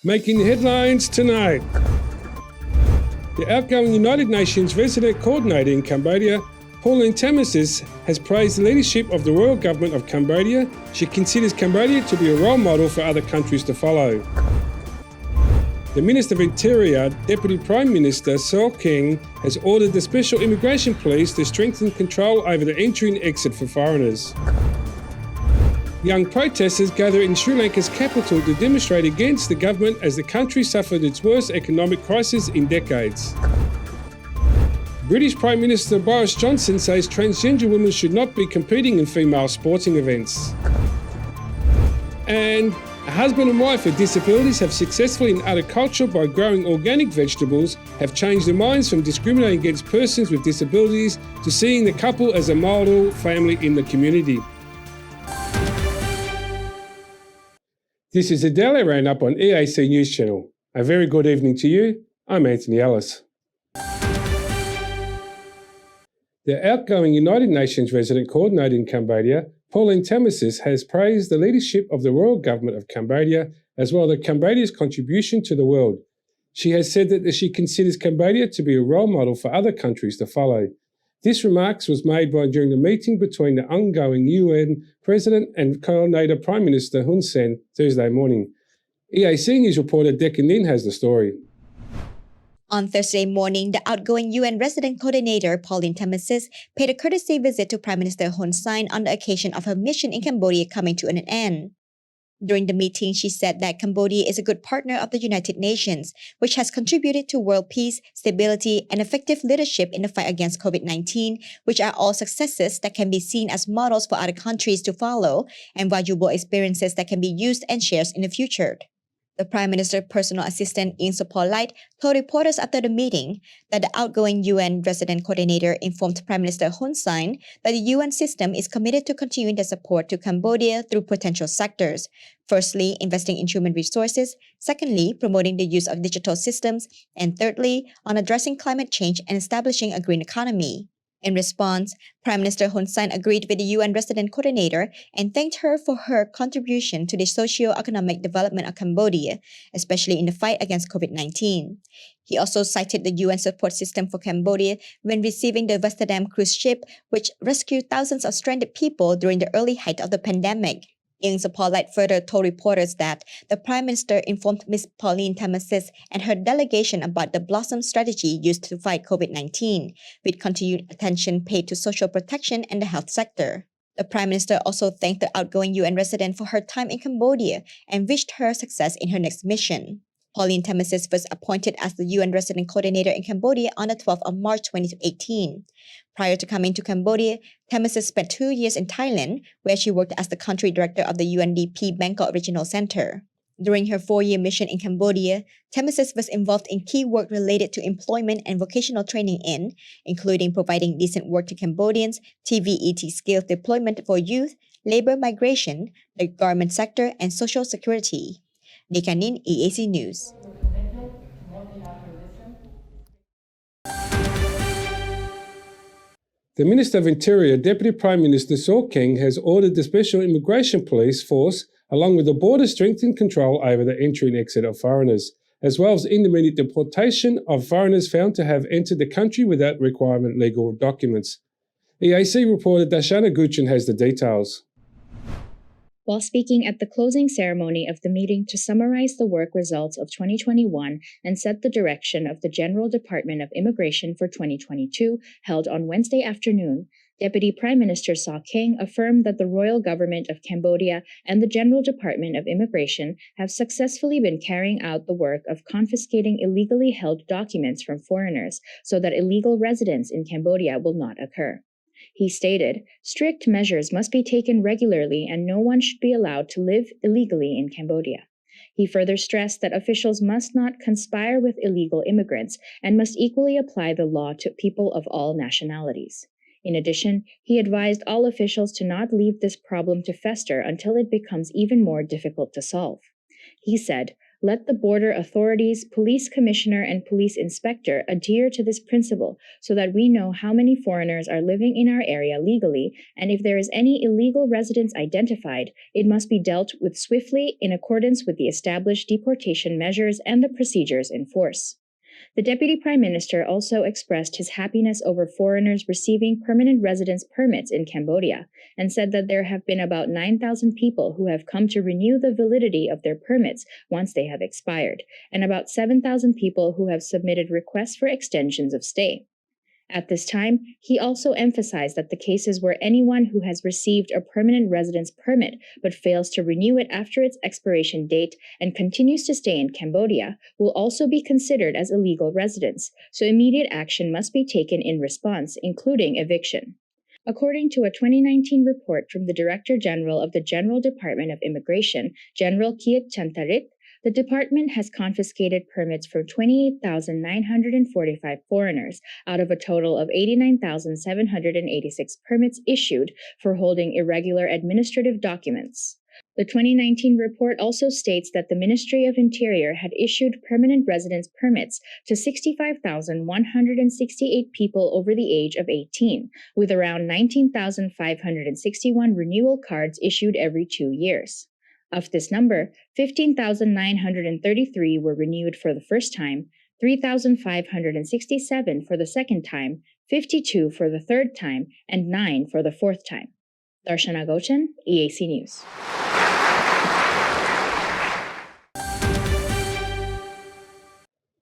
Making headlines tonight. The outgoing United Nations resident coordinator in Cambodia, Pauline Tamassis, has praised the leadership of the royal government of Cambodia. She considers Cambodia to be a role model for other countries to follow. The Minister of Interior, Deputy Prime Minister So King, has ordered the Special Immigration Police to strengthen control over the entry and exit for foreigners. Young protesters gather in Sri Lanka's capital to demonstrate against the government as the country suffered its worst economic crisis in decades. British Prime Minister Boris Johnson says transgender women should not be competing in female sporting events. And a husband and wife with disabilities have successfully in agriculture by growing organic vegetables have changed their minds from discriminating against persons with disabilities to seeing the couple as a model family in the community. This is the Daily Roundup on EAC News Channel. A very good evening to you. I'm Anthony Ellis. The outgoing United Nations resident coordinator in Cambodia, Pauline Tamassis, has praised the leadership of the royal government of Cambodia as well as Cambodia's contribution to the world. She has said that she considers Cambodia to be a role model for other countries to follow. This remark was made during the meeting between the ongoing UN President and Coordinator Prime Minister Hun Sen Thursday morning. EAC News reporter Deccan Nin has the story. On Thursday morning, the outgoing UN Resident Coordinator Pauline Tamassis paid a courtesy visit to Prime Minister Hun Sen on the occasion of her mission in Cambodia coming to an end. During the meeting, she said that Cambodia is a good partner of the United Nations, which has contributed to world peace, stability, and effective leadership in the fight against COVID-19, which are all successes that can be seen as models for other countries to follow and valuable experiences that can be used and shared in the future. The Prime Minister's personal assistant, Ieng Sopolite, told reporters after the meeting that the outgoing UN Resident Coordinator informed Prime Minister Hun Sen that the UN system is committed to continuing the support to Cambodia through potential sectors. Firstly, investing in human resources. Secondly, promoting the use of digital systems. And thirdly, on addressing climate change and establishing a green economy. In response, Prime Minister Hun Sen agreed with the UN Resident Coordinator and thanked her for her contribution to the socio-economic development of Cambodia, especially in the fight against COVID-19. He also cited the UN support system for Cambodia when receiving the Amsterdam cruise ship, which rescued thousands of stranded people during the early height of the pandemic. Ieng Sopolite further told reporters that the Prime Minister informed Ms. Pauline Tamassis and her delegation about the Blossom strategy used to fight COVID-19, with continued attention paid to social protection and the health sector. The Prime Minister also thanked the outgoing UN resident for her time in Cambodia and wished her success in her next mission. Pauline Tamassis was appointed as the UN Resident Coordinator in Cambodia on the 12th of March 2018. Prior to coming to Cambodia, Tamassis spent 2 years in Thailand, where she worked as the country director of the UNDP Bangkok Regional Center. During her 4-year mission in Cambodia, Tamassis was involved in key work related to employment and vocational training including providing decent work to Cambodians, TVET skills deployment for youth, labor migration, the garment sector, and social security. Deccan Nin, EAC News. The Minister of Interior, Deputy Prime Minister So King, has ordered the Special Immigration Police Force, along with the border, strengthen control over the entry and exit of foreigners, as well as immediate deportation of foreigners found to have entered the country without requirement legal documents. EAC reporter Dashana Guchin has the details. While speaking at the closing ceremony of the meeting to summarize the work results of 2021 and set the direction of the General Department of Immigration for 2022, held on Wednesday afternoon, Deputy Prime Minister So King affirmed that the Royal Government of Cambodia and the General Department of Immigration have successfully been carrying out the work of confiscating illegally held documents from foreigners so that illegal residence in Cambodia will not occur. He stated, strict measures must be taken regularly and no one should be allowed to live illegally in Cambodia. He further stressed that officials must not conspire with illegal immigrants and must equally apply the law to people of all nationalities. In addition, he advised all officials to not leave this problem to fester until it becomes even more difficult to solve. He said, let the border authorities, police commissioner, and police inspector adhere to this principle so that we know how many foreigners are living in our area legally, and if there is any illegal residence identified, it must be dealt with swiftly in accordance with the established deportation measures and the procedures in force. The Deputy Prime Minister also expressed his happiness over foreigners receiving permanent residence permits in Cambodia and said that there have been about 9,000 people who have come to renew the validity of their permits once they have expired, and about 7,000 people who have submitted requests for extensions of stay. At this time, he also emphasized that the cases where anyone who has received a permanent residence permit but fails to renew it after its expiration date and continues to stay in Cambodia will also be considered as illegal residents, so immediate action must be taken in response, including eviction. According to a 2019 report from the Director General of the General Department of Immigration, General Kiek Chantarit, the department has confiscated permits for 28,945 foreigners out of a total of 89,786 permits issued for holding irregular administrative documents. The 2019 report also states that the Ministry of Interior had issued permanent residence permits to 65,168 people over the age of 18, with around 19,561 renewal cards issued every 2 years. Of this number, 15,933 were renewed for the first time, 3,567 for the second time, 52 for the third time, and 9 for the fourth time. Darshana Gochan, EAC News.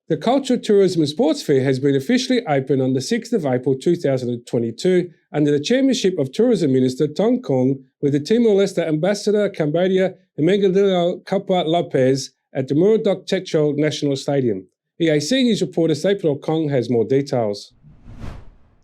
The Culture, Tourism and Sports Fair has been officially opened on the 6th of April 2022 under the chairmanship of Tourism Minister Tong Kong with the Timor-Leste Ambassador Cambodia Emmanuel Capa Lopez at the Murdoch Techo National Stadium. EAC News reporter April Kong has more details.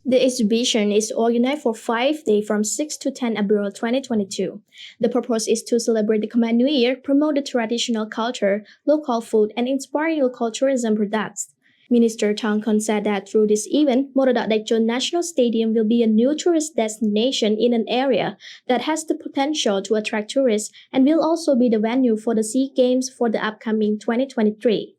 The exhibition is organized for 5 days from 6 to 10 April 2022. The purpose is to celebrate the Khmer New Year, promote the traditional culture, local food, and inspire local tourism products. Minister Tong Kon said that through this event, Murdoch Techo National Stadium will be a new tourist destination in an area that has the potential to attract tourists and will also be the venue for the SEA Games for the upcoming 2023.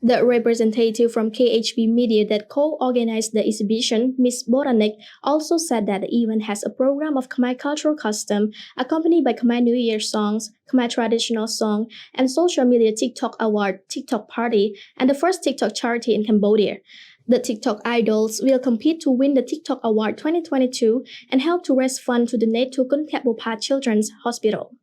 The representative from KHB Media that co-organized the exhibition, Ms. Boranek, also said that the event has a program of Khmer cultural custom accompanied by Khmer New Year songs, Khmer traditional song, and social media TikTok award, TikTok party, and the first TikTok charity in Cambodia. The TikTok idols will compete to win the TikTok Award 2022 and help to raise funds to donate to Kun Piat Bopat Children's Hospital.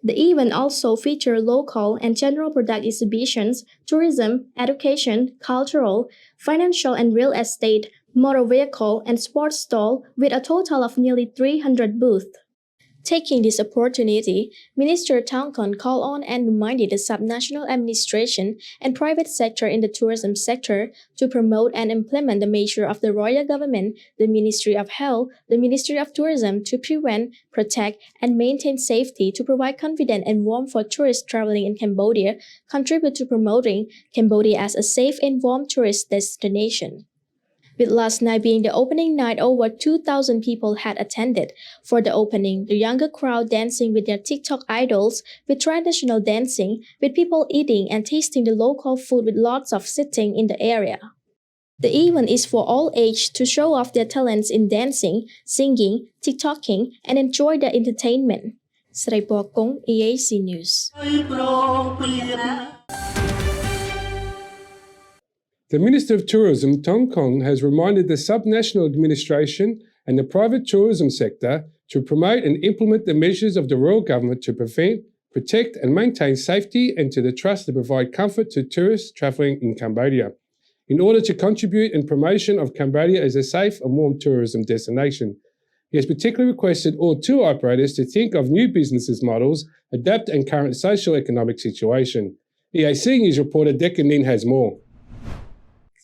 The event also features local and general product exhibitions, tourism, education, cultural, financial and real estate, motor vehicle, and sports stall with a total of nearly 300 booths. Taking this opportunity, Minister Tong Kon called on and reminded the subnational administration and private sector in the tourism sector to promote and implement the measure of the royal government, the Ministry of Health, the Ministry of Tourism to prevent, protect, and maintain safety to provide confidence and warmth for tourists traveling in Cambodia, contribute to promoting Cambodia as a safe and warm tourist destination. With last night being the opening night, over 2,000 people had attended. For the opening, the younger crowd dancing with their TikTok idols, with traditional dancing, with people eating and tasting the local food with lots of sitting in the area. The event is for all ages to show off their talents in dancing, singing, TikToking, and enjoy the entertainment. Sraipo Kong, EAC News. The Minister of Tourism, Tong Kong, has reminded the subnational administration and the private tourism sector to promote and implement the measures of the royal government to prevent, protect and maintain safety and to the trust to provide comfort to tourists travelling in Cambodia, in order to contribute in promotion of Cambodia as a safe and warm tourism destination. He has particularly requested all tour operators to think of new business models, adapt to current socio-economic situation. EAC News reporter Deccan Nin has more.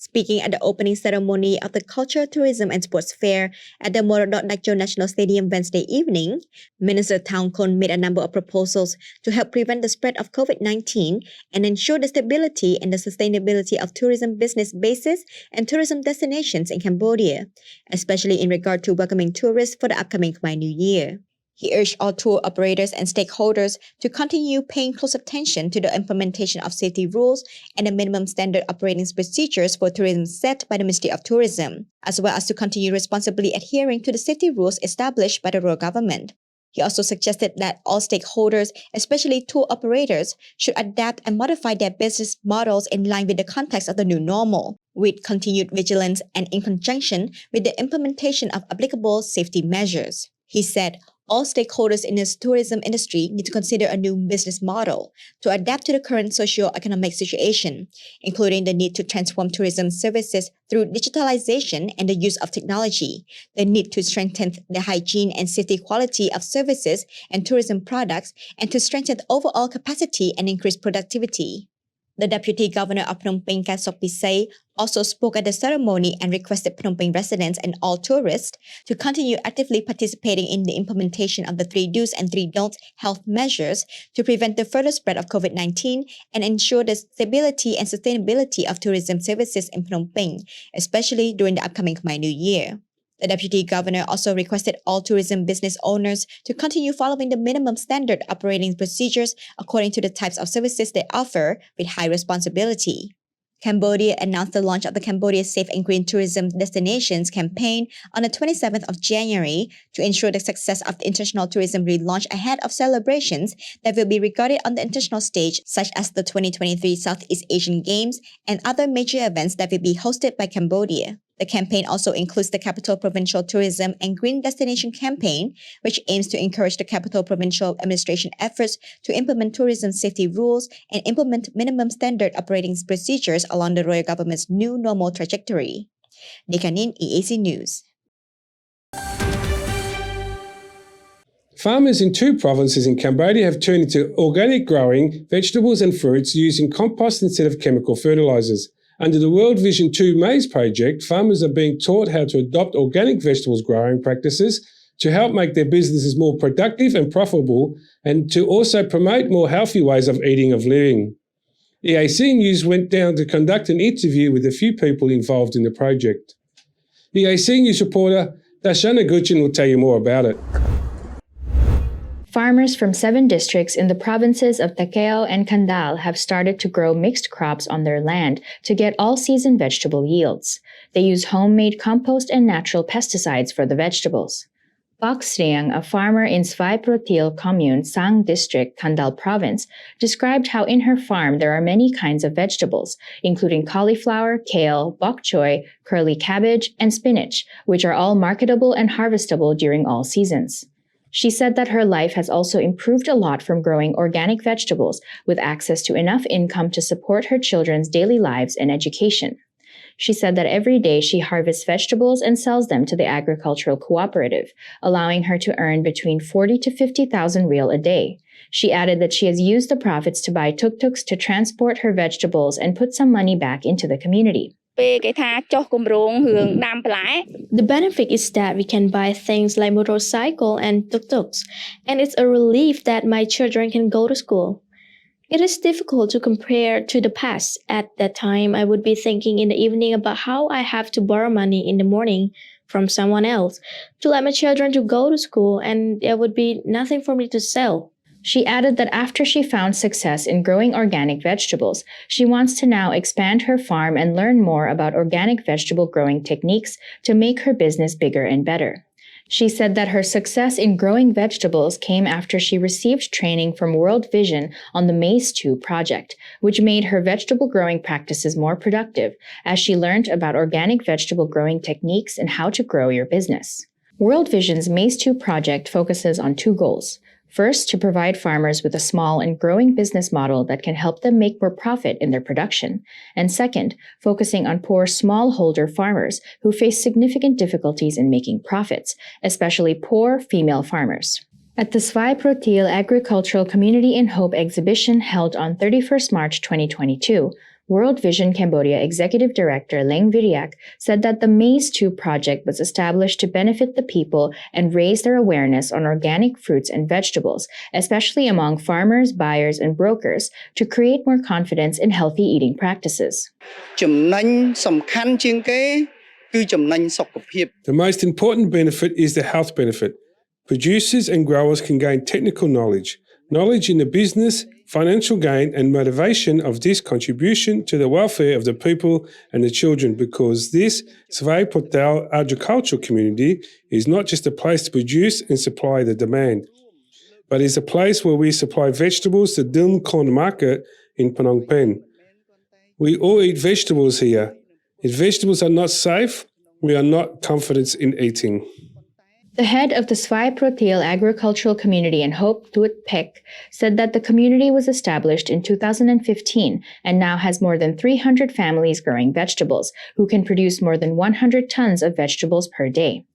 Speaking at the opening ceremony of the Culture, Tourism and Sports Fair at the Murdoch Techo National Stadium Wednesday evening, Minister Tong Kon made a number of proposals to help prevent the spread of COVID-19 and ensure the stability and the sustainability of tourism business bases and tourism destinations in Cambodia, especially in regard to welcoming tourists for the upcoming Khmer New Year. He urged all tour operators and stakeholders to continue paying close attention to the implementation of safety rules and the minimum standard operating procedures for tourism set by the Ministry of Tourism, as well as to continue responsibly adhering to the safety rules established by the royal government. He also suggested that all stakeholders, especially tour operators, should adapt and modify their business models in line with the context of the new normal, with continued vigilance and in conjunction with the implementation of applicable safety measures. He said, all stakeholders in the tourism industry need to consider a new business model to adapt to the current socio-economic situation, including the need to transform tourism services through digitalization and the use of technology, the need to strengthen the hygiene and safety quality of services and tourism products, and to strengthen overall capacity and increase productivity. The Deputy Governor of Phnom Penh, Kasok Pisay, also spoke at the ceremony and requested Phnom Penh residents and all tourists to continue actively participating in the implementation of the 3 do's and 3 don'ts health measures to prevent the further spread of COVID-19 and ensure the stability and sustainability of tourism services in Phnom Penh, especially during the upcoming Khmer New Year. The Deputy Governor also requested all tourism business owners to continue following the minimum standard operating procedures according to the types of services they offer with high responsibility. Cambodia announced the launch of the Cambodia Safe and Green Tourism Destinations campaign on the 27th of January to ensure the success of the international tourism relaunch ahead of celebrations that will be regarded on the international stage, such as the 2023 Southeast Asian Games and other major events that will be hosted by Cambodia. The campaign also includes the Capital Provincial Tourism and Green Destination Campaign, which aims to encourage the Capital Provincial Administration efforts to implement tourism safety rules and implement minimum standard operating procedures along the royal government's new normal trajectory. Nikanin, EAC News. Farmers in 2 provinces in Cambodia have turned into organic growing vegetables and fruits using compost instead of chemical fertilizers. Under the World Vision 2 Maize project, farmers are being taught how to adopt organic vegetables growing practices to help make their businesses more productive and profitable, and to also promote more healthy ways of eating of living. EAC News went down to conduct an interview with a few people involved in the project. EAC News reporter Dashana Guchin will tell you more about it. Farmers from 7 districts in the provinces of Takeo and Kandal have started to grow mixed crops on their land to get all-season vegetable yields. They use homemade compost and natural pesticides for the vegetables. Pak Sriang, a farmer in Svai Protil Commune, Sang District, Kandal Province, described how in her farm there are many kinds of vegetables, including cauliflower, kale, bok choy, curly cabbage, and spinach, which are all marketable and harvestable during all seasons. She said that her life has also improved a lot from growing organic vegetables with access to enough income to support her children's daily lives and education. She said that every day she harvests vegetables and sells them to the agricultural cooperative, allowing her to earn between 40 to 50,000 real a day. She added that she has used the profits to buy tuk-tuks to transport her vegetables and put some money back into the community. The benefit is that we can buy things like motorcycle and tuk-tuks, and it's a relief that my children can go to school. It is difficult to compare to the past. At that time, I would be thinking in the evening about how I have to borrow money in the morning from someone else to let my children to go to school, and there would be nothing for me to sell. She added that after she found success in growing organic vegetables, she wants to now expand her farm and learn more about organic vegetable growing techniques to make her business bigger and better. She said that her success in growing vegetables came after she received training from World Vision on the Maize 2 project, which made her vegetable growing practices more productive as she learned about organic vegetable growing techniques and how to grow your business. World Vision's Maize 2 project focuses on 2 goals. First, to provide farmers with a small and growing business model that can help them make more profit in their production. And second, focusing on poor smallholder farmers who face significant difficulties in making profits, especially poor female farmers. At the Svai Protil Agricultural Community in Hope exhibition held on 31st March 2022, World Vision Cambodia Executive Director Leng Viriak said that the Maize 2 project was established to benefit the people and raise their awareness on organic fruits and vegetables, especially among farmers, buyers, and brokers, to create more confidence in healthy eating practices. The most important benefit is the health benefit. Producers and growers can gain technical knowledge in the business, financial gain and motivation of this contribution to the welfare of the people and the children, because this Svay Portal agricultural community is not just a place to produce and supply the demand, but is a place where we supply vegetables to Dinh Corn Market in Phnom Penh. We all eat vegetables here. If vegetables are not safe, we are not confident in eating. The head of the Svay Proteil Agricultural Community in Hope Tuat Pek said that the community was established in 2015 and now has more than 300 families growing vegetables, who can produce more than 100 tons of vegetables per day.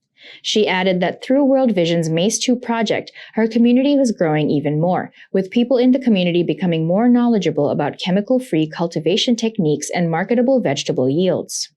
She added that through World Vision's Maize 2 project, her community was growing even more, with people in the community becoming more knowledgeable about chemical-free cultivation techniques and marketable vegetable yields.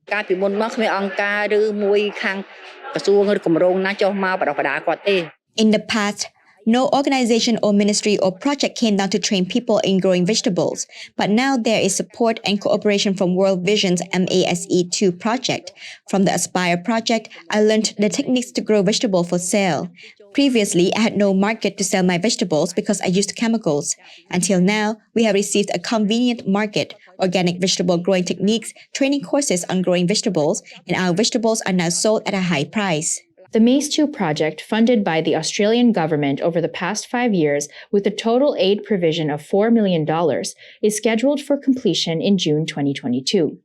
In the past, no organization or ministry or project came down to train people in growing vegetables, but now there is support and cooperation from World Vision's MASE 2 project. From the Aspire project, I learned the techniques to grow vegetables for sale. Previously, I had no market to sell my vegetables because I used chemicals. Until now, we have received a convenient market, organic vegetable growing techniques, training courses on growing vegetables, and our vegetables are now sold at a high price. The Maize 2 project, funded by the Australian government over the past 5 years with a total aid provision of $4 million, is scheduled for completion in June 2022.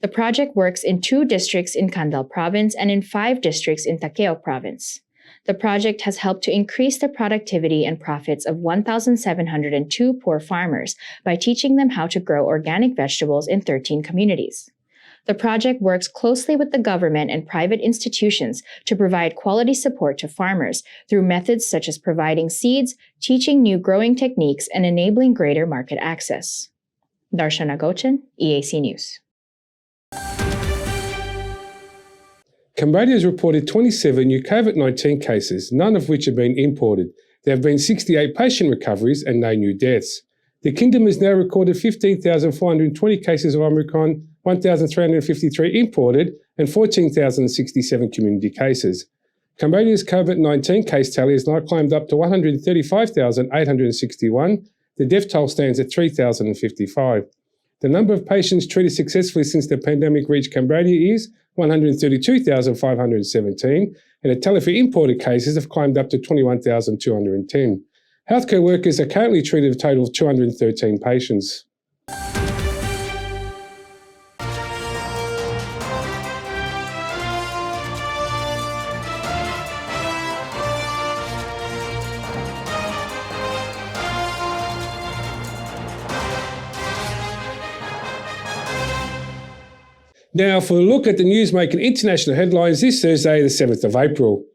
The project works in 2 districts in Kandal province and in 5 districts in Takeo province. The project has helped to increase the productivity and profits of 1,702 poor farmers by teaching them how to grow organic vegetables in 13 communities. The project works closely with the government and private institutions to provide quality support to farmers through methods such as providing seeds, teaching new growing techniques, and enabling greater market access. Darshana Gochan, EAC News. Cambodia has reported 27 new COVID-19 cases, none of which have been imported. There have been 68 patient recoveries and no new deaths. The Kingdom has now recorded 15,420 cases of Omicron, 1,353 imported, and 14,067 community cases. Cambodia's COVID-19 case tally has now climbed up to 135,861. The death toll stands at 3,055. The number of patients treated successfully since the pandemic reached Cambodia is 132,517, and the tally for imported cases have climbed up to 21,210. Healthcare workers are currently treated a total of 213 patients. Now for a look at the news making international headlines this Thursday, the 7th of April.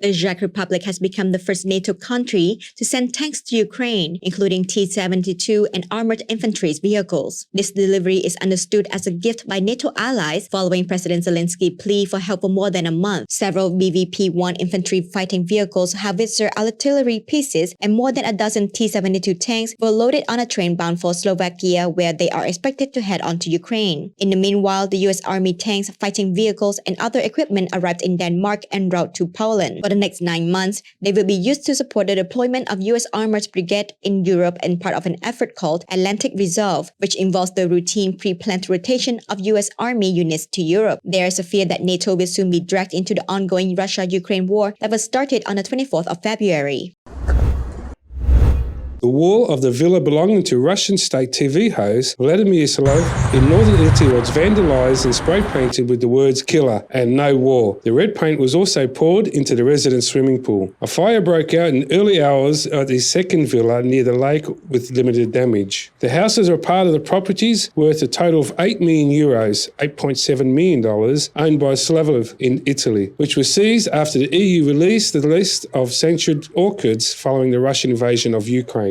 The Czech Republic has become the first NATO country to send tanks to Ukraine, including T-72 and armored infantry vehicles. This delivery is understood as a gift by NATO allies following President Zelensky's plea for help for more than a month. Several BVP-1 infantry fighting vehicles, howitzer artillery pieces, and more than a dozen T-72 tanks were loaded on a train bound for Slovakia, where they are expected to head on to Ukraine. In the meanwhile, the U.S. Army tanks, fighting vehicles, and other equipment arrived in Denmark en route to Poland. For the next 9 months, they will be used to support the deployment of U.S. Armored Brigade in Europe and part of an effort called Atlantic Resolve, which involves the routine pre-planned rotation of U.S. Army units to Europe. There is a fear that NATO will soon be dragged into the ongoing Russia-Ukraine war that was started on the 24th of February. The wall of the villa belonging to Russian state TV host Vladimir Solov in northern Italy was vandalized and spray painted with the words "killer" and "no war." The red paint was also poured into the residence swimming pool. A fire broke out in early hours at the second villa near the lake with limited damage. The houses are part of the properties worth a total of €8 million, $8.7 million, owned by Solov in Italy, which was seized after the EU released the list of censored orchids following the Russian invasion of Ukraine.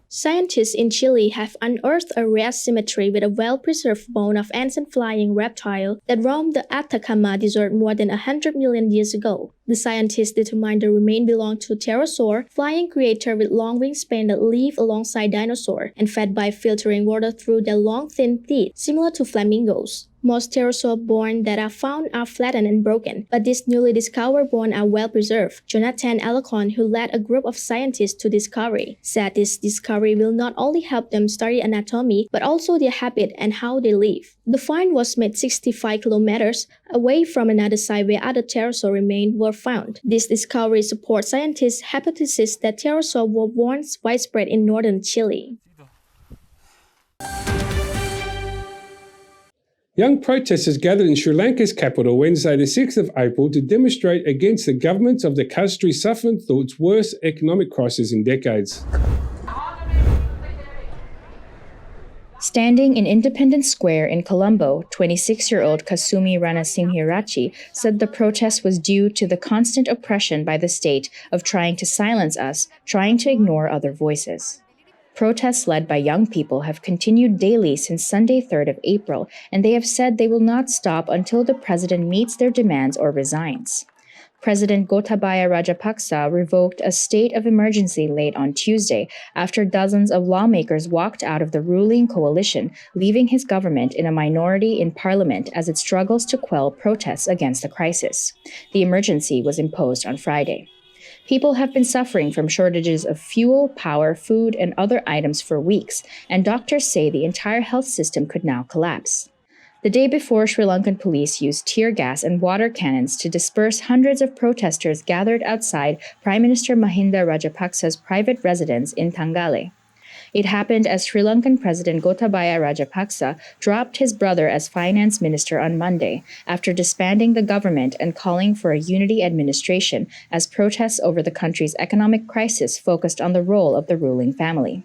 Scientists in Chile have unearthed a rare symmetry with a well-preserved bone of ancient flying reptile that roamed the Atacama Desert more than 100 million years ago. The scientists determined the remains belonged to pterosaur, flying creature with long wingspan that live alongside dinosaurs and fed by filtering water through their long thin teeth, similar to flamingos. Most pterosaur bones that are found are flattened and broken, but these newly discovered bones are well preserved. Jonathan Alacon, who led a group of scientists to discovery, said this discovery will not only help them study anatomy, but also their habit and how they live. The find was made 65 kilometers away from another site where other pterosaur remains were found. This discovery supports scientists' hypothesis that pterosaurs were once widespread in northern Chile. Young protesters gathered in Sri Lanka's capital Wednesday, the 6th of April, to demonstrate against the government of the country suffering through its worst economic crisis in decades. Standing in Independence Square in Colombo, 26-year-old Kasumi Ranasinghirachi said the protest was due to the constant oppression by the state of trying to silence us, trying to ignore other voices. Protests led by young people have continued daily since Sunday, 3rd of April, and they have said they will not stop until the president meets their demands or resigns. President Gotabaya Rajapaksa revoked a state of emergency late on Tuesday after dozens of lawmakers walked out of the ruling coalition, leaving his government in a minority in parliament as it struggles to quell protests against the crisis. The emergency was imposed on Friday. People have been suffering from shortages of fuel, power, food, and other items for weeks, and doctors say the entire health system could now collapse. The day before, Sri Lankan police used tear gas and water cannons to disperse hundreds of protesters gathered outside Prime Minister Mahinda Rajapaksa's private residence in Tanggale. It happened as Sri Lankan President Gotabaya Rajapaksa dropped his brother as finance minister on Monday after disbanding the government and calling for a unity administration as protests over the country's economic crisis focused on the role of the ruling family.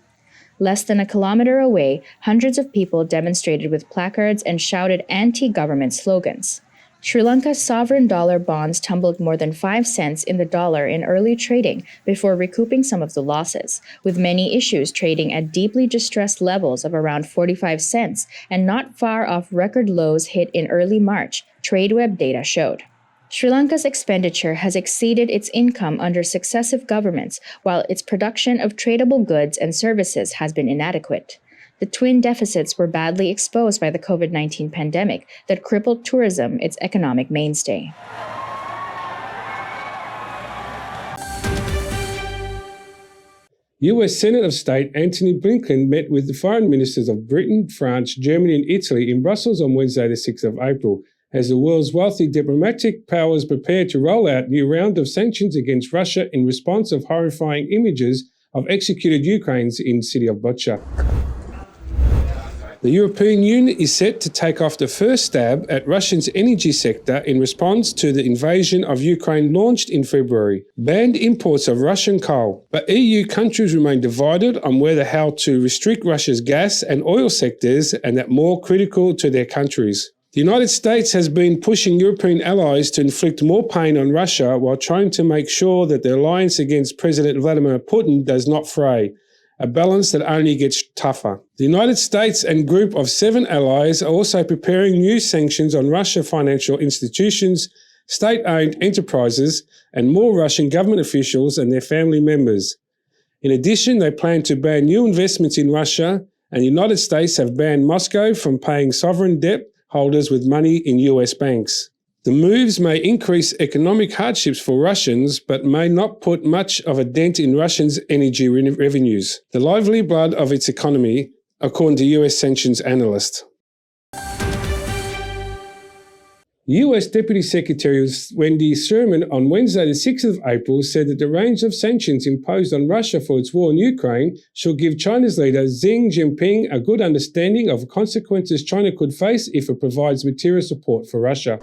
Less than a kilometer away, hundreds of people demonstrated with placards and shouted anti-government slogans. Sri Lanka's sovereign dollar bonds tumbled more than 5 cents in the dollar in early trading before recouping some of the losses, with many issues trading at deeply distressed levels of around 45 cents and not far off record lows hit in early March, TradeWeb data showed. Sri Lanka's expenditure has exceeded its income under successive governments, while its production of tradable goods and services has been inadequate. The twin deficits were badly exposed by the COVID-19 pandemic that crippled tourism, its economic mainstay. US Senate of State Antony Blinken met with the foreign ministers of Britain, France, Germany and Italy in Brussels on Wednesday, the 6th of April, as the world's wealthy diplomatic powers prepare to roll out new round of sanctions against Russia in response of horrifying images of executed Ukrainians in the city of Bucha. The European Union is set to take off the first stab at Russia's energy sector in response to the invasion of Ukraine launched in February, banned imports of Russian coal. But EU countries remain divided on whether how to restrict Russia's gas and oil sectors and that more critical to their countries. The United States has been pushing European allies to inflict more pain on Russia while trying to make sure that the alliance against President Vladimir Putin does not fray, a balance that only gets tougher. The United States and group of 7 allies are also preparing new sanctions on Russian financial institutions, state-owned enterprises, and more Russian government officials and their family members. In addition, they plan to ban new investments in Russia, and the United States have banned Moscow from paying sovereign debt holders with money in US banks. The moves may increase economic hardships for Russians, but may not put much of a dent in Russia's energy revenues, the lively blood of its economy, according to US sanctions analysts. US Deputy Secretary Wendy Sherman on Wednesday, the 6th of April, said that the range of sanctions imposed on Russia for its war in Ukraine should give China's leader Xi Jinping a good understanding of consequences China could face if it provides material support for Russia.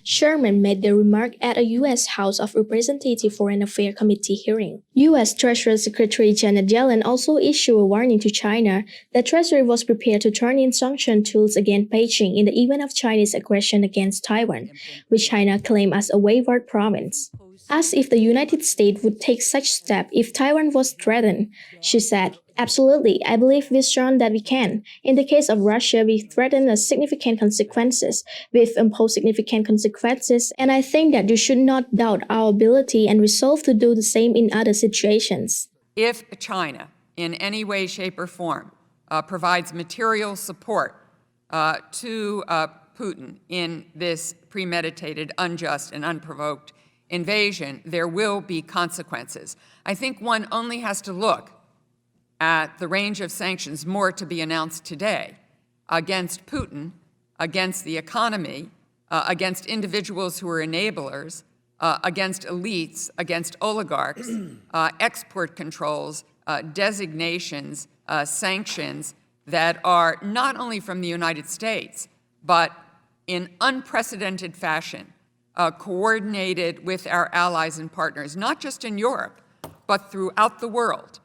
Sherman made the remark at a U.S. House of Representatives Foreign Affairs Committee hearing. U.S. Treasury Secretary Janet Yellen also issued a warning to China that Treasury was prepared to turn in sanction tools against Beijing in the event of Chinese aggression against Taiwan, which China claimed as a wayward province. Asked if the United States would take such step if Taiwan was threatened, she said, "Absolutely, I believe we've shown that we can. In the case of Russia, we threatened significant consequences. We've imposed significant consequences, and I think that you should not doubt our ability and resolve to do the same in other situations." If China, in any way, shape, or form, provides material support to Putin in this premeditated, unjust, and unprovoked invasion, there will be consequences. I think one only has to look at the range of sanctions, more to be announced today, against Putin, against the economy, against individuals who are enablers, against elites, against oligarchs, export controls, designations, sanctions that are not only from the United States, but in unprecedented fashion, coordinated with our allies and partners, not just in Europe, but throughout the world,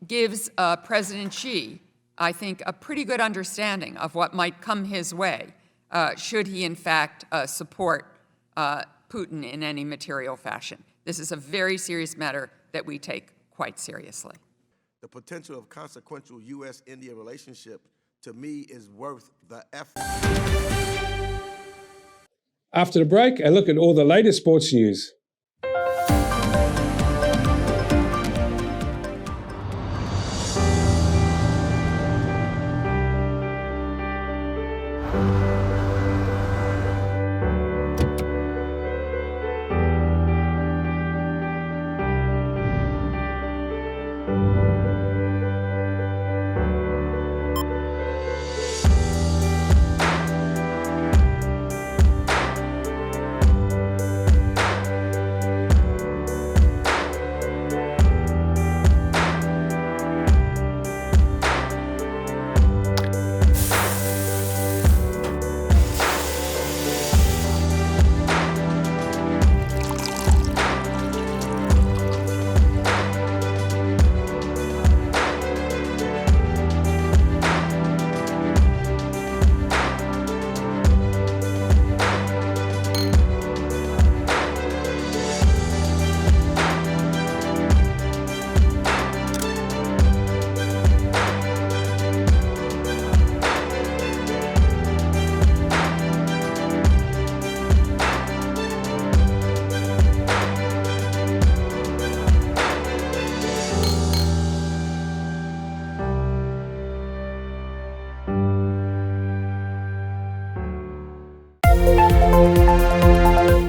gives President Xi, I think, a pretty good understanding of what might come his way should he, in fact, support Putin in any material fashion. This is a very serious matter that we take quite seriously. The potential of consequential U.S.-India relationship, to me, is worth the effort. After the break, a look at all the latest sports news.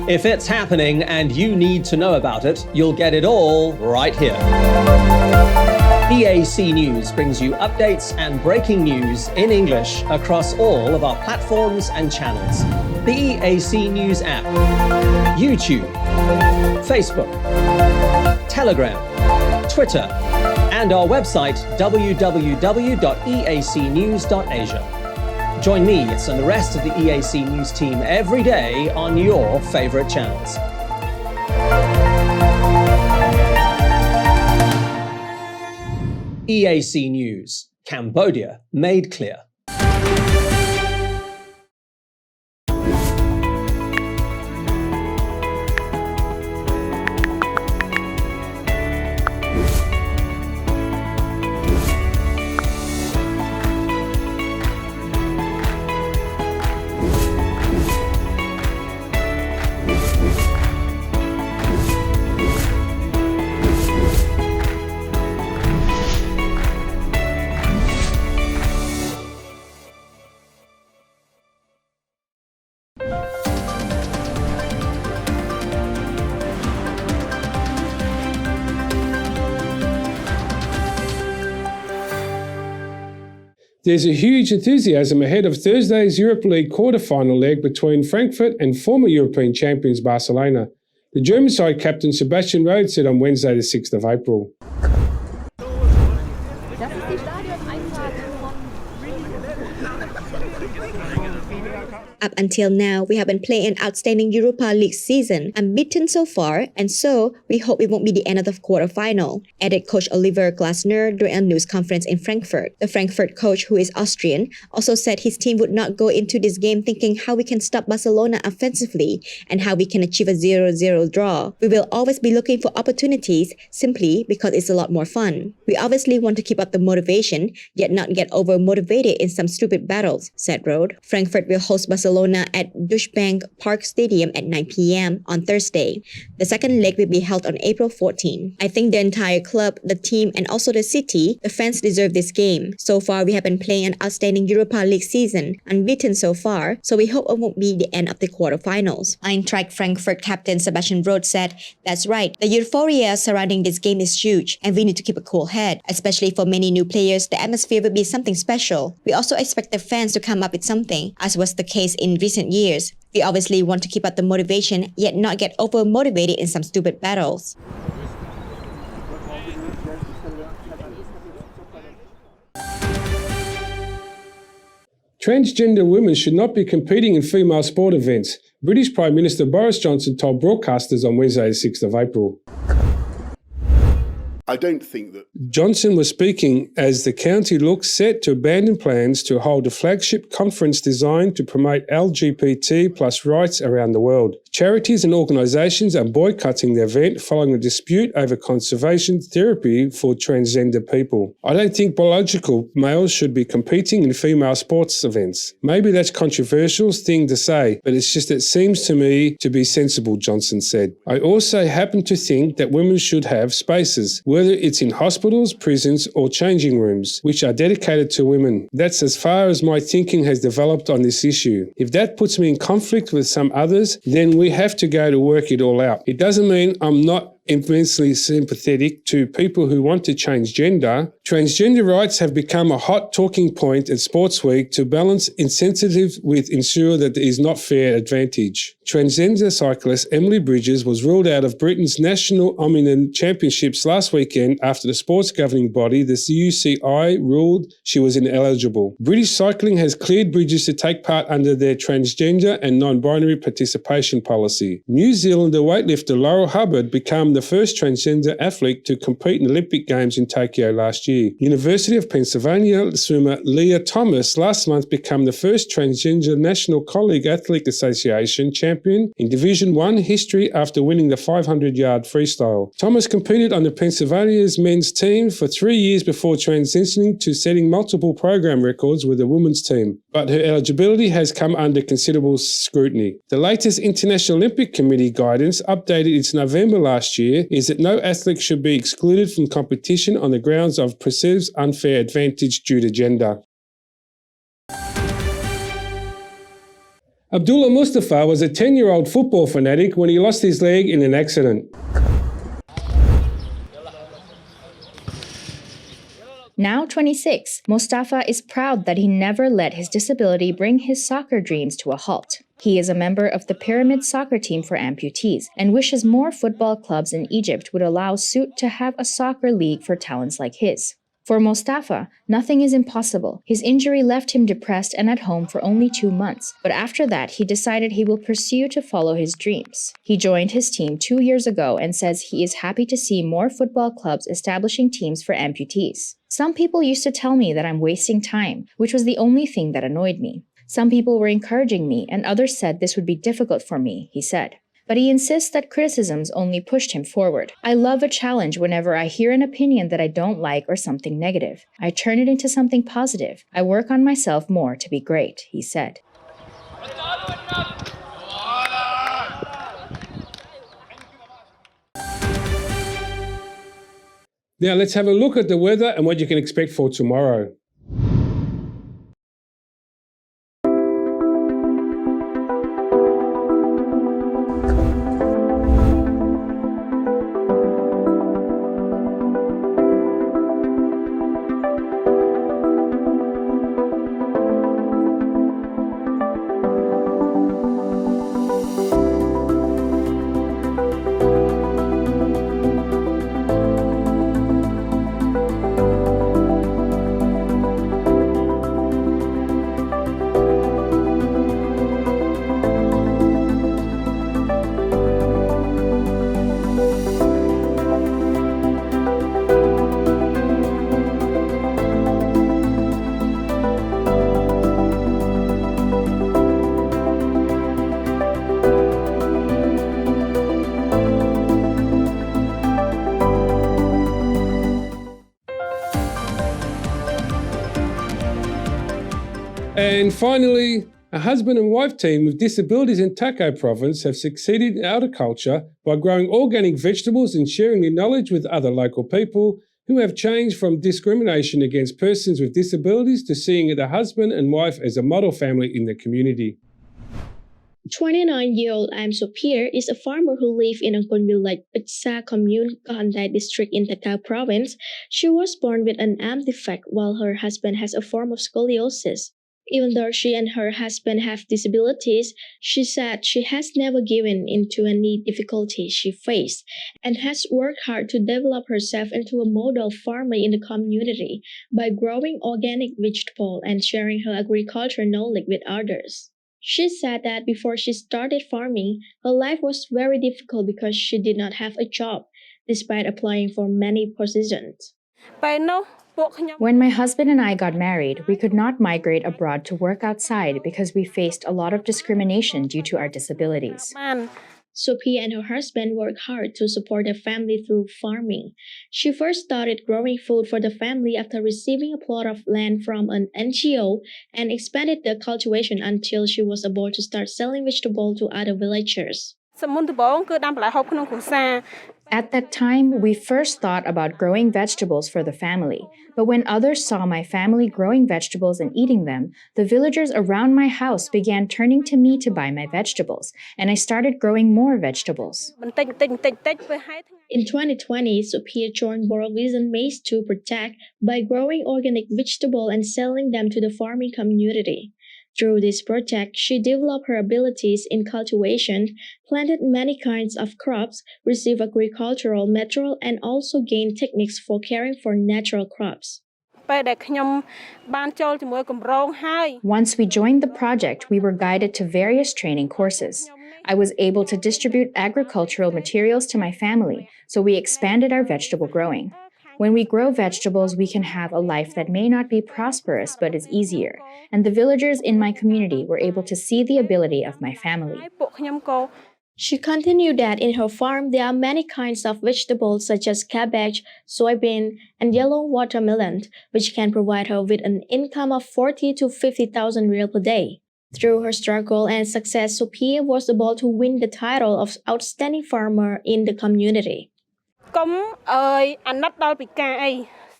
If it's happening and you need to know about it, you'll get it all right here. EAC News brings you updates and breaking news in English across all of our platforms and channels. The EAC News app, YouTube, Facebook, Telegram, Twitter, and our website www.eacnews.asia. Join me and the rest of the EAC News team every day on your favorite channels. EAC News, Cambodia made clear. There's a huge enthusiasm ahead of Thursday's Europa League quarter-final leg between Frankfurt and former European champions Barcelona. The German side captain Sebastian Rode said on Wednesday the 6th of April. Up until now, we have been playing an outstanding Europa League season, unbeaten so far, and so we hope it won't be the end of the quarterfinal, added coach Oliver Glasner during a news conference in Frankfurt. The Frankfurt coach, who is Austrian, also said his team would not go into this game thinking how we can stop Barcelona offensively and how we can achieve a 0-0 draw. We will always be looking for opportunities simply because it's a lot more fun. We obviously want to keep up the motivation, yet not get over-motivated in some stupid battles, said Rode. Frankfurt will host Barcelona at Deutsche Bank Park Stadium at 9 p.m. on Thursday. The second leg will be held on April 14. I think the entire club, the team, and also the city, the fans deserve this game. So far, we have been playing an outstanding Europa League season, unbeaten so far, so we hope it won't be the end of the quarterfinals. Eintracht Frankfurt captain Sebastian Rode said, "That's right, the euphoria surrounding this game is huge, and we need to keep a cool head. Especially for many new players, the atmosphere will be something special. We also expect the fans to come up with something, as was the case in recent years. We obviously want to keep up the motivation, yet not get over-motivated in some stupid battles." Transgender women should not be competing in female sport events, British Prime Minister Boris Johnson told broadcasters on Wednesday, the 6th of April. I don't think that Johnson was speaking as the county looks set to abandon plans to hold a flagship conference designed to promote LGBT plus rights around the world. Charities and organisations are boycotting the event following a dispute over conservation therapy for transgender people. I don't think biological males should be competing in female sports events. Maybe that's a controversial thing to say, but it's just it seems to me to be sensible, Johnson said. I also happen to think that women should have spaces, whether it's in hospitals, prisons, or changing rooms, which are dedicated to women. That's as far as my thinking has developed on this issue. If that puts me in conflict with some others, then we have to go to work it all out. It doesn't mean I'm not immensely sympathetic to people who want to change gender. Transgender rights have become a hot talking point at Sports Week to balance insensitive with ensure that there is not fair advantage. Transgender cyclist Emily Bridges was ruled out of Britain's National Omnium Championships last weekend after the sports governing body, the UCI, ruled she was ineligible. British Cycling has cleared Bridges to take part under their transgender and non-binary participation policy. New Zealander weightlifter Laurel Hubbard became the first transgender athlete to compete in the Olympic Games in Tokyo last year. University of Pennsylvania swimmer Leah Thomas last month became the first transgender National Collegiate Athletic Association champion in Division I history after winning the 500-yard freestyle. Thomas competed on the Pennsylvania's men's team for 3 years before transitioning to setting multiple program records with the women's team, but her eligibility has come under considerable scrutiny. The latest International Olympic Committee guidance, updated its November last year, is that no athlete should be excluded from competition on the grounds of perceived unfair advantage due to gender. Abdullah Mustafa was a 10-year-old football fanatic when he lost his leg in an accident. Now 26, Mustafa is proud that he never let his disability bring his soccer dreams to a halt. He is a member of the Pyramid soccer team for amputees and wishes more football clubs in Egypt would allow Suit to have a soccer league for talents like his. For Mustafa, nothing is impossible. His injury left him depressed and at home for only 2 months, but after that he decided he will pursue to follow his dreams. He joined his team 2 years ago and says he is happy to see more football clubs establishing teams for amputees. Some people used to tell me that I'm wasting time, which was the only thing that annoyed me. Some people were encouraging me and others said this would be difficult for me, he said. But he insists that criticisms only pushed him forward. I love a challenge whenever I hear an opinion that I don't like or something negative. I turn it into something positive. I work on myself more to be great, he said. Now let's have a look at the weather and what you can expect for tomorrow. And finally, a husband and wife team with disabilities in Tako province have succeeded in agriculture by growing organic vegetables and sharing their knowledge with other local people who have changed from discrimination against persons with disabilities to seeing the husband and wife as a model family in the community. 29-year-old Am Sopir is a farmer who lives in Angkon village, Pitsa commune, Kahantai district in Tako province. She was born with an arm defect while her husband has a form of scoliosis. Even though she and her husband have disabilities, she said she has never given in to any difficulty she faced and has worked hard to develop herself into a model farmer in the community by growing organic vegetables and sharing her agriculture knowledge with others. She said that before she started farming, her life was very difficult because she did not have a job, despite applying for many positions. When my husband and I got married, we could not migrate abroad to work outside because we faced a lot of discrimination due to our disabilities. Sophia and her husband worked hard to support their family through farming. She first started growing food for the family after receiving a plot of land from an NGO and expanded the cultivation until she was able to start selling vegetables to other villagers. At that time, we first thought about growing vegetables for the family, but when others saw my family growing vegetables and eating them, the villagers around my house began turning to me to buy my vegetables, and I started growing more vegetables. In 2020, Sophia joined World Vision Maize 2 project by growing organic vegetables and selling them to the farming community. Through this project, she developed her abilities in cultivation, planted many kinds of crops, received agricultural material, and also gained techniques for caring for natural crops. Once we joined the project, we were guided to various training courses. I was able to distribute agricultural materials to my family, so we expanded our vegetable growing. When we grow vegetables, we can have a life that may not be prosperous but is easier, and the villagers in my community were able to see the ability of my family. She continued that in her farm there are many kinds of vegetables such as cabbage, soybean, and yellow watermelon, which can provide her with an income of 40 to 50,000 real per day. Through her struggle and success, Sophia was able to win the title of Outstanding Farmer in the community.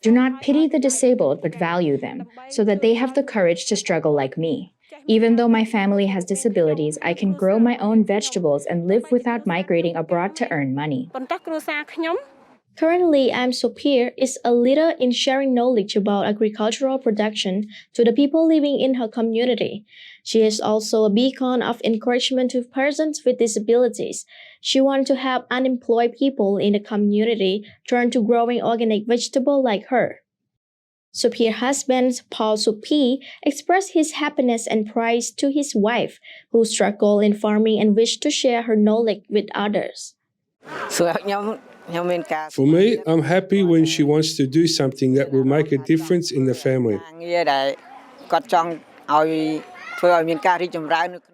Do not pity the disabled, but value them, so that they have the courage to struggle like me. Even though my family has disabilities, I can grow my own vegetables and live without migrating abroad to earn money. Currently, Am Sopir is a leader in sharing knowledge about agricultural production to the people living in her community. She is also a beacon of encouragement to persons with disabilities. She wants to help unemployed people in the community turn to growing organic vegetables like her. Sopir's husband, Paul Sopi, expressed his happiness and pride to his wife, who struggled in farming and wished to share her knowledge with others. For me, I'm happy when she wants to do something that will make a difference in the family,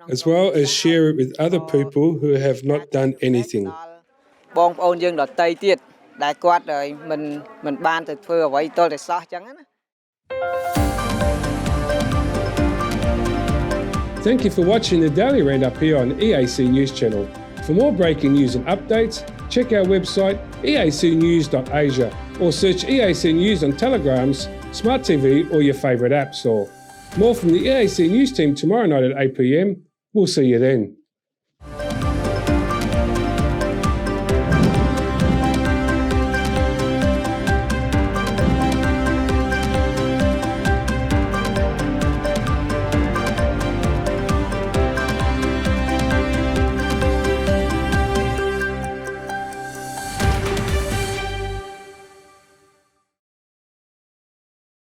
as well as share it with other people who have not done anything. Thank you for watching the Daily Roundup here on EAC News Channel. For more breaking news and updates, check our website eacnews.asia or search EAC News on Telegrams, Smart TV or your favourite app store. More from the EAC News team tomorrow night at 8 p.m. We'll see you then.